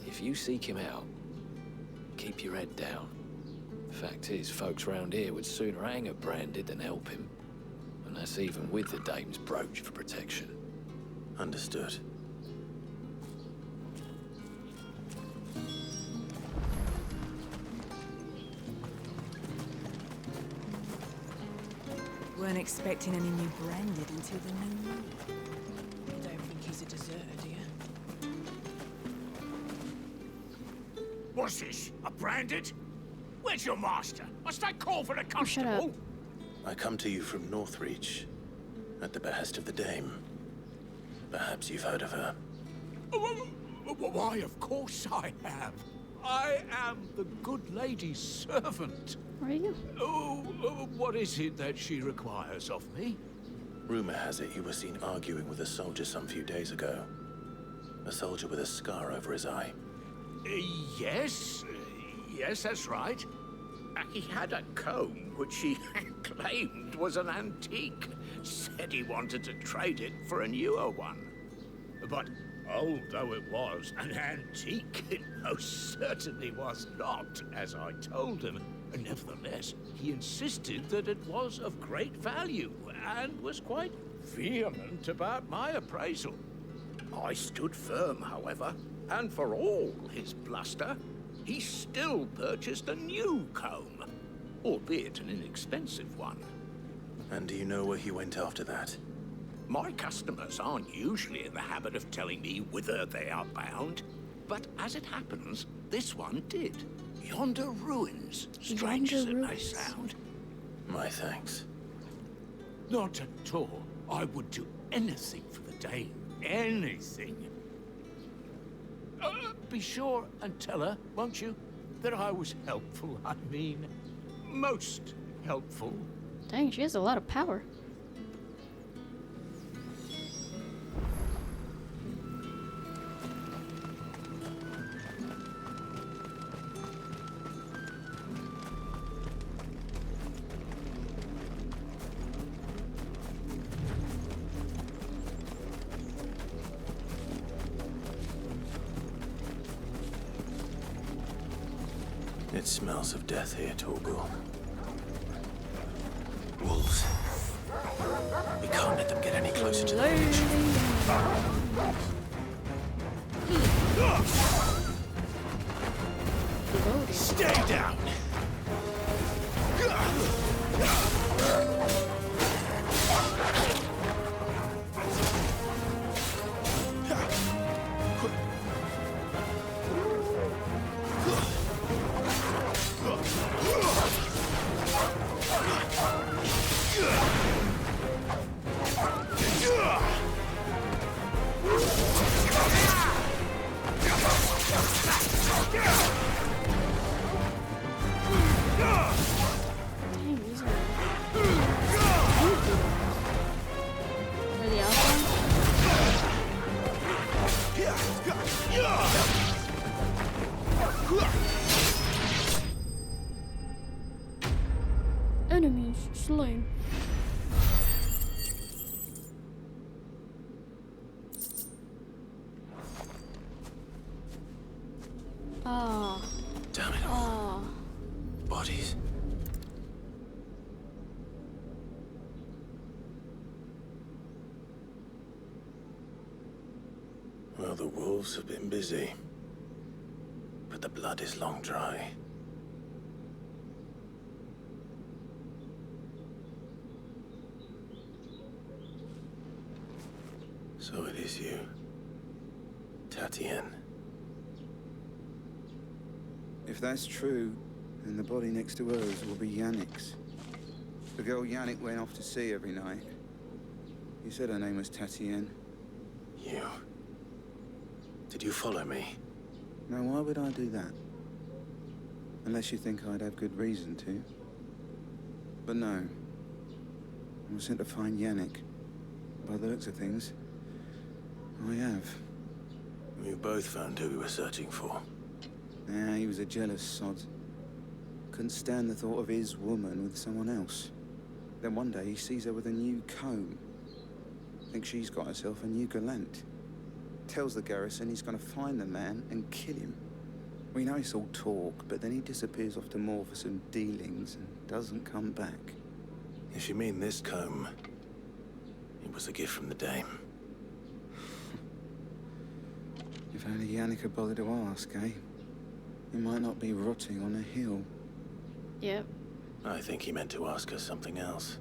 If you seek him out, keep your head down. Fact is, folks round here would sooner hang a Branded than help him. And that's even with the dame's brooch for protection. Understood. Weren't expecting any new Branded until the new moon. You don't think he's a deserter, do you? What's this? A Branded? Where's your master? What's that call for the Oh, shut up. constable? I come to you from Northreach, at the behest of the dame. Perhaps you've heard of her. Why, of course I have. I am the good lady's servant. Are you? What is it that she requires of me? Rumor has it you were seen arguing with a soldier some few days ago. A soldier with a scar over his eye. Yes. Yes, that's right. He had a comb which he claimed was an antique. Said he wanted to trade it for a newer one. But old though it was, an antique it most certainly was not, as I told him. Nevertheless, he insisted that it was of great value and was quite vehement about my appraisal. I stood firm, however, and for all his bluster, he still purchased a new comb, albeit an inexpensive one. And do you know where he went after that? My customers aren't usually in the habit of telling me whither they are bound, but as it happens, this one did. Yonder ruins. Strange as it may sound. My thanks. Not at all. I would do anything for the Dame. Anything. Be sure and tell her, won't you, that I was helpful. I mean, most helpful. Dang, she has a lot of power. It smells of death here, Torgal. Wolves. We can't let them get any closer to the village. Stay down! Enemies slain. Ah. Damn it all. Bodies. Well, the wolves have been busy. But the blood is long dry. So it is you, Tatien. If that's true, then the body next to hers will be Yannick's. The girl Yannick went off to see every night. You said her name was Tatien. You? Did you follow me? Now, why would I do that? Unless you think I'd have good reason to. But no. I was sent to find Yannick. By the looks of things, I have. We both found who we were searching for. Yeah, he was a jealous sod. Couldn't stand the thought of his woman with someone else. Then one day he sees her with a new comb. Thinks she's got herself a new gallant. Tells the garrison he's gonna find the man and kill him. We know it's all talk, but then he disappears off to Moor for some dealings and doesn't come back. If you mean this comb, it was a gift from the Dame. If only Yannick had bothered to ask, eh? He might not be rotting on a hill. Yep. I think he meant to ask her something else.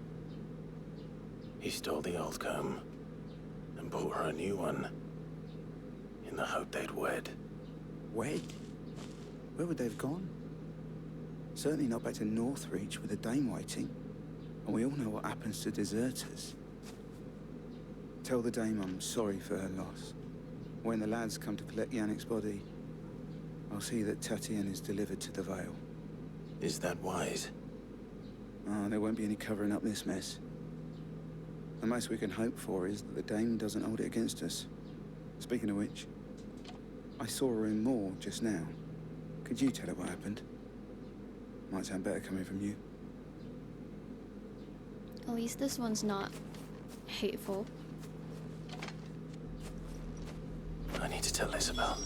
He stole the old comb and bought her a new one in the hope they'd wed. Wed? Where would they have gone? Certainly not back to Northreach with the Dame waiting. And we all know what happens to deserters. Tell the Dame I'm sorry for her loss. When the lads come to collect Yannick's body, I'll see that Tatien is delivered to the Vale. Is that wise? Oh, there won't be any covering up this mess. The most we can hope for is that the Dame doesn't hold it against us. Speaking of which, I saw her in Moor just now. Could you tell her what happened? Might sound better coming from you. At least this one's not hateful. I need to tell Isabel.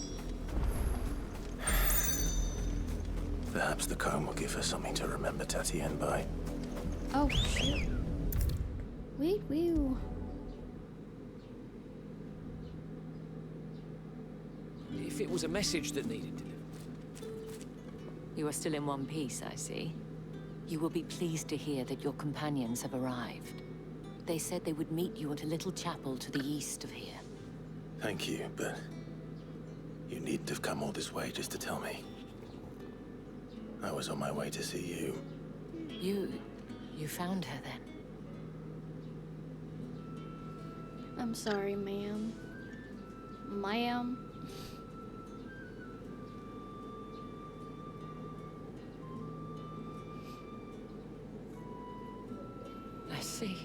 Perhaps the comb will give her something to remember Tatien by. Oh, shoot. Wait, woo. If it was a message that needed delivered. You are still in one piece, I see. You will be pleased to hear that your companions have arrived. They said they would meet you at a little chapel to the east of here. Thank you, but you needn't have come all this way just to tell me. I was on my way to see you. You found her then? I'm sorry, ma'am. Ma'am? I see.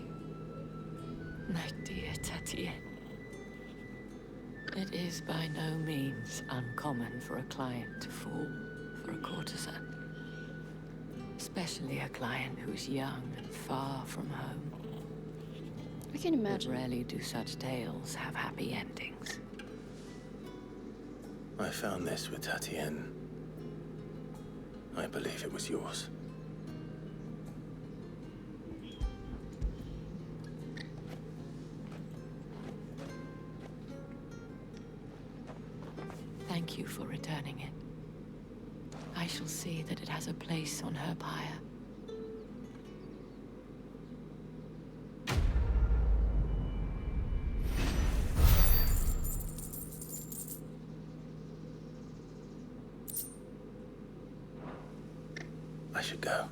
My dear Tatienne. It is by no means uncommon for a client to fall for a courtesan. Especially a client who's young and far from home. I can imagine. But rarely do such tales have happy endings. I found this with Tatienne. I believe it was yours. Thank you for returning it. I shall see that it has a place on her pyre. I should go.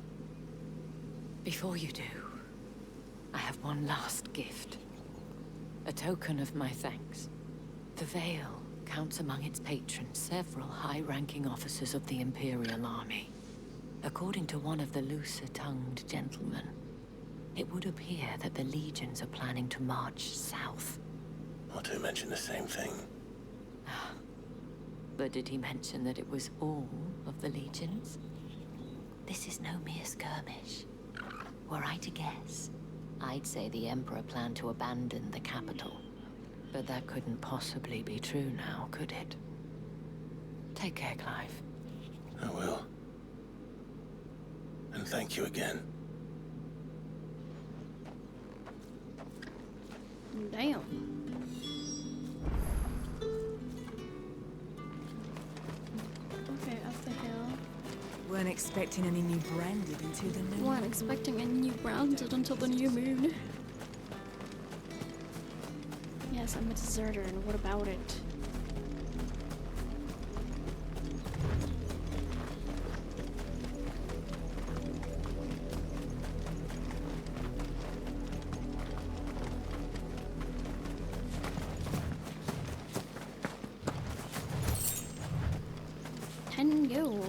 Before you do, I have one last gift. A token of my thanks. The Veil counts among its patrons several high-ranking officers of the Imperial Army. According to one of the looser-tongued gentlemen, it would appear that the legions are planning to march south. Not to mention the same thing. But did he mention that it was all of the legions? This is no mere skirmish. Were I to guess, I'd say the Emperor planned to abandon the capital. But that couldn't possibly be true now, could it? Take care, Clive. I will. And thank you again. Damn. Okay, up the hill. Weren't expecting any new branded until the new Weren't expecting any new branded until the new moon. Yes, I'm a deserter, and what about it? Go.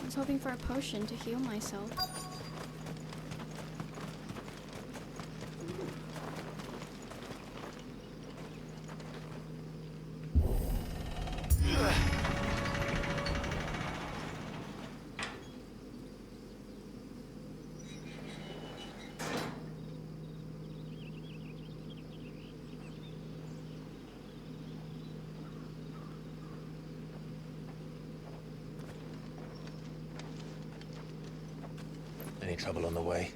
I was hoping for a potion to heal myself. Any trouble on the way?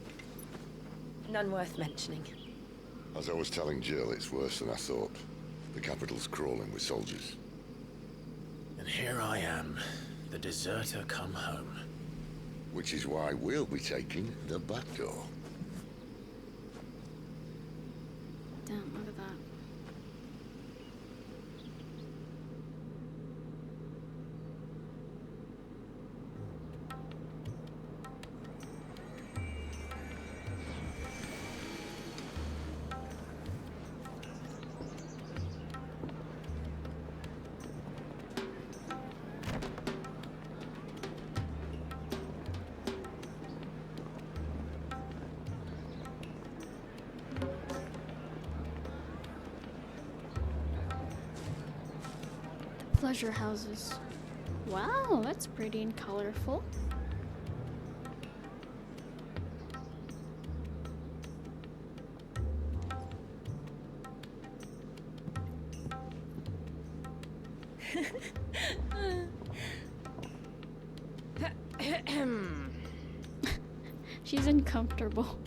None worth mentioning. As I was telling Jill, it's worse than I thought. The capital's crawling with soldiers. And here I am, the deserter come home. Which is why we'll be taking the back door. Damn, look at that. Pleasure houses. Wow, that's pretty and colorful. She's uncomfortable.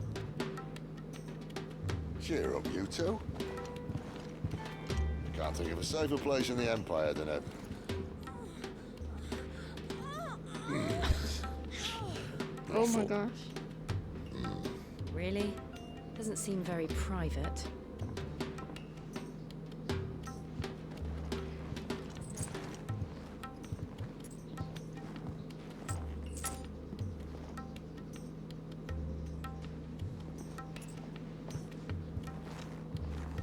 Cheer up, you two. Can't think of a safer place in the Empire than a... Oh brothel. my gosh. Really? Doesn't seem very private.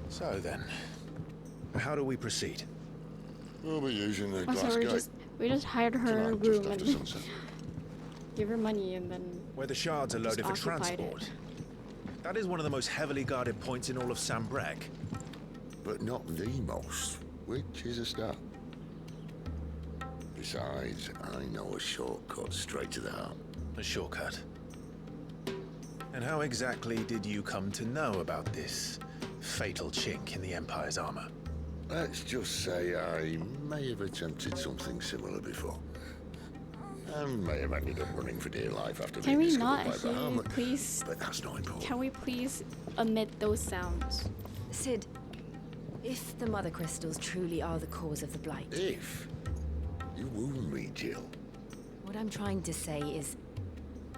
So then, how do we proceed? We'll be using the Oh, glass so gate. we just hired her Tonight, just room after and sunset. give her money and then Where the shards are just loaded for occupied transport. it. That is one of the most heavily guarded points in all of Sambrec. But not the most, which is a start. Besides, I know a shortcut straight to the heart. A shortcut. And how exactly did you come to know about this fatal chink in the Empire's armor? Let's just say I may have attempted something similar before. And may have ended up running for dear life after Can being we discovered not by hear you, Bahamut. please? But that's not important. Can we please omit those sounds? Sid, if the Mother Crystals truly are the cause of the Blight... If? You wound me, Jill. What I'm trying to say is,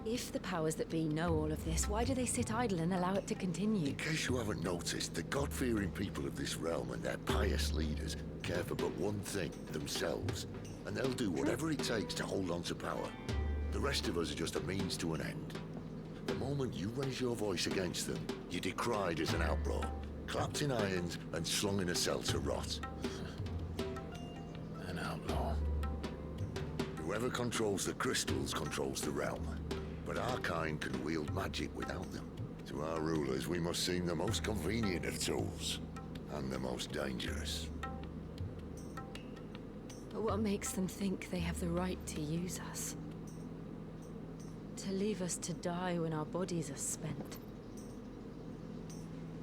if the powers that be know all of this, why do they sit idle and allow it to continue? In case you haven't noticed, the God-fearing people of this realm and their pious leaders care for but one thing, themselves. And they'll do whatever it takes to hold on to power. The rest of us are just a means to an end. The moment you raise your voice against them, you're decried as an outlaw, clapped in irons and slung in a cell to rot. An outlaw. Whoever controls the crystals controls the realm. But our kind can wield magic without them. To our rulers, we must seem the most convenient of tools. And the most dangerous. But what makes them think they have the right to use us? To leave us to die when our bodies are spent?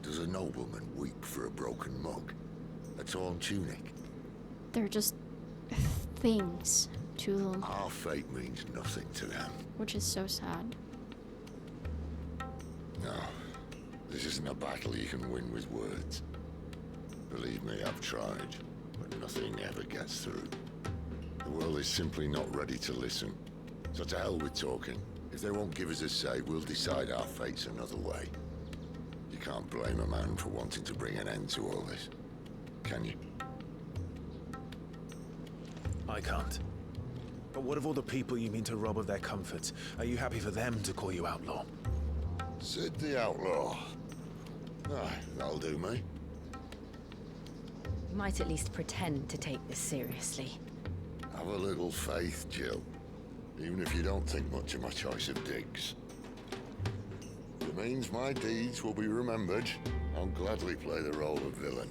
Does a nobleman weep for a broken mug? A torn tunic? They're just things to them, Our fate means nothing to them. which is so sad. No, this isn't a battle you can win with words. Believe me, I've tried, but nothing ever gets through. The world is simply not ready to listen. So to hell with talking. If they won't give us a say, we'll decide our fates another way. You can't blame a man for wanting to bring an end to all this, can you? I can't. But what of all the people you mean to rob of their comforts? Are you happy for them to call you outlaw? Sid the Outlaw. Ah, that'll do me. You might at least pretend to take this seriously. Have a little faith, Jill. Even if you don't think much of my choice of digs. If it means my deeds will be remembered, I'll gladly play the role of villain.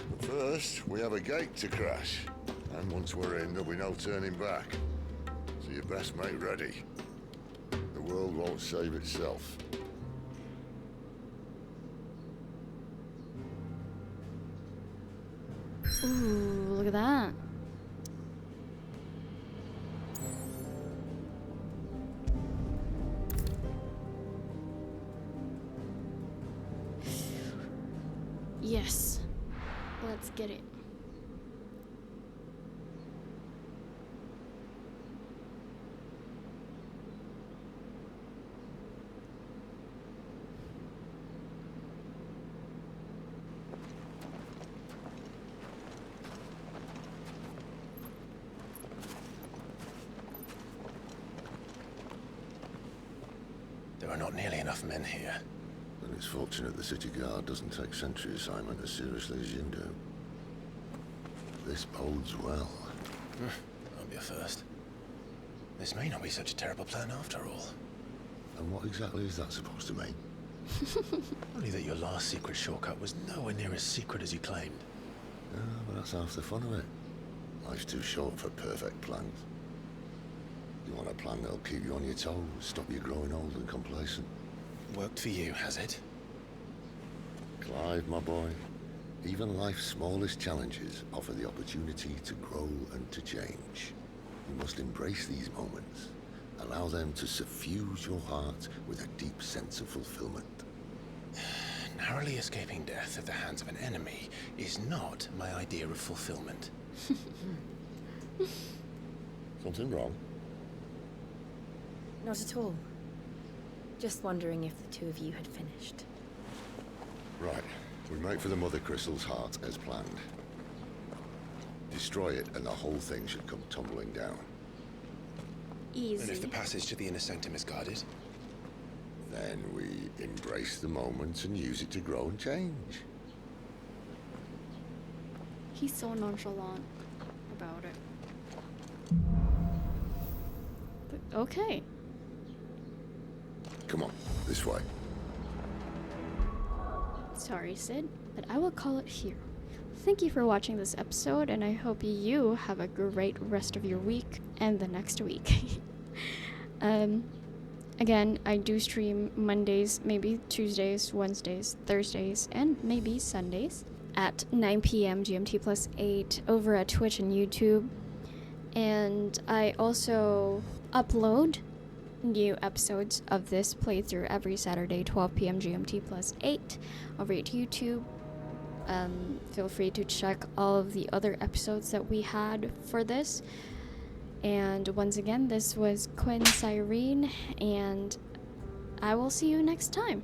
But first, we have a gate to crash. And once we're in, there'll be no turning back. So you best make ready. The world won't save itself. Ooh, look at that. Yes. Let's get it. There are not nearly enough men here. Then it's fortunate the city guard doesn't take sentry assignment as seriously as you do. This bodes well. I'll be a first. This may not be such a terrible plan after all. And what exactly is that supposed to mean? Only that your last secret shortcut was nowhere near as secret as you claimed. Yeah, but that's half the fun of it. Life's too short for perfect plans. You want a plan that'll keep you on your toes, stop you growing old and complacent. Worked for you, has it? Clive, my boy, even life's smallest challenges offer the opportunity to grow and to change. You must embrace these moments. Allow them to suffuse your heart with a deep sense of fulfillment. Narrowly escaping death at the hands of an enemy is not my idea of fulfillment. Something wrong? Not at all. Just wondering if the two of you had finished. Right. We make for the Mother Crystal's heart as planned. Destroy it and the whole thing should come tumbling down. Easy. And if the passage to the inner sanctum is guarded? Then we embrace the moment and use it to grow and change. He's so nonchalant about it. But okay. Come on, this way. Sorry, Sid, but I will call it here. Thank you for watching this episode, and I hope you have a great rest of your week and the next week. Again, I do stream Mondays, maybe Tuesdays, Wednesdays, Thursdays, and maybe Sundays at 9 p.m. GMT plus 8 over at Twitch and YouTube. And I also upload new episodes of this playthrough every Saturday, 12 p.m. GMT plus 8 over at YouTube. Feel free to check all of the other episodes that we had for this. And once again, this was Quin Cyrene, and I will see you next time.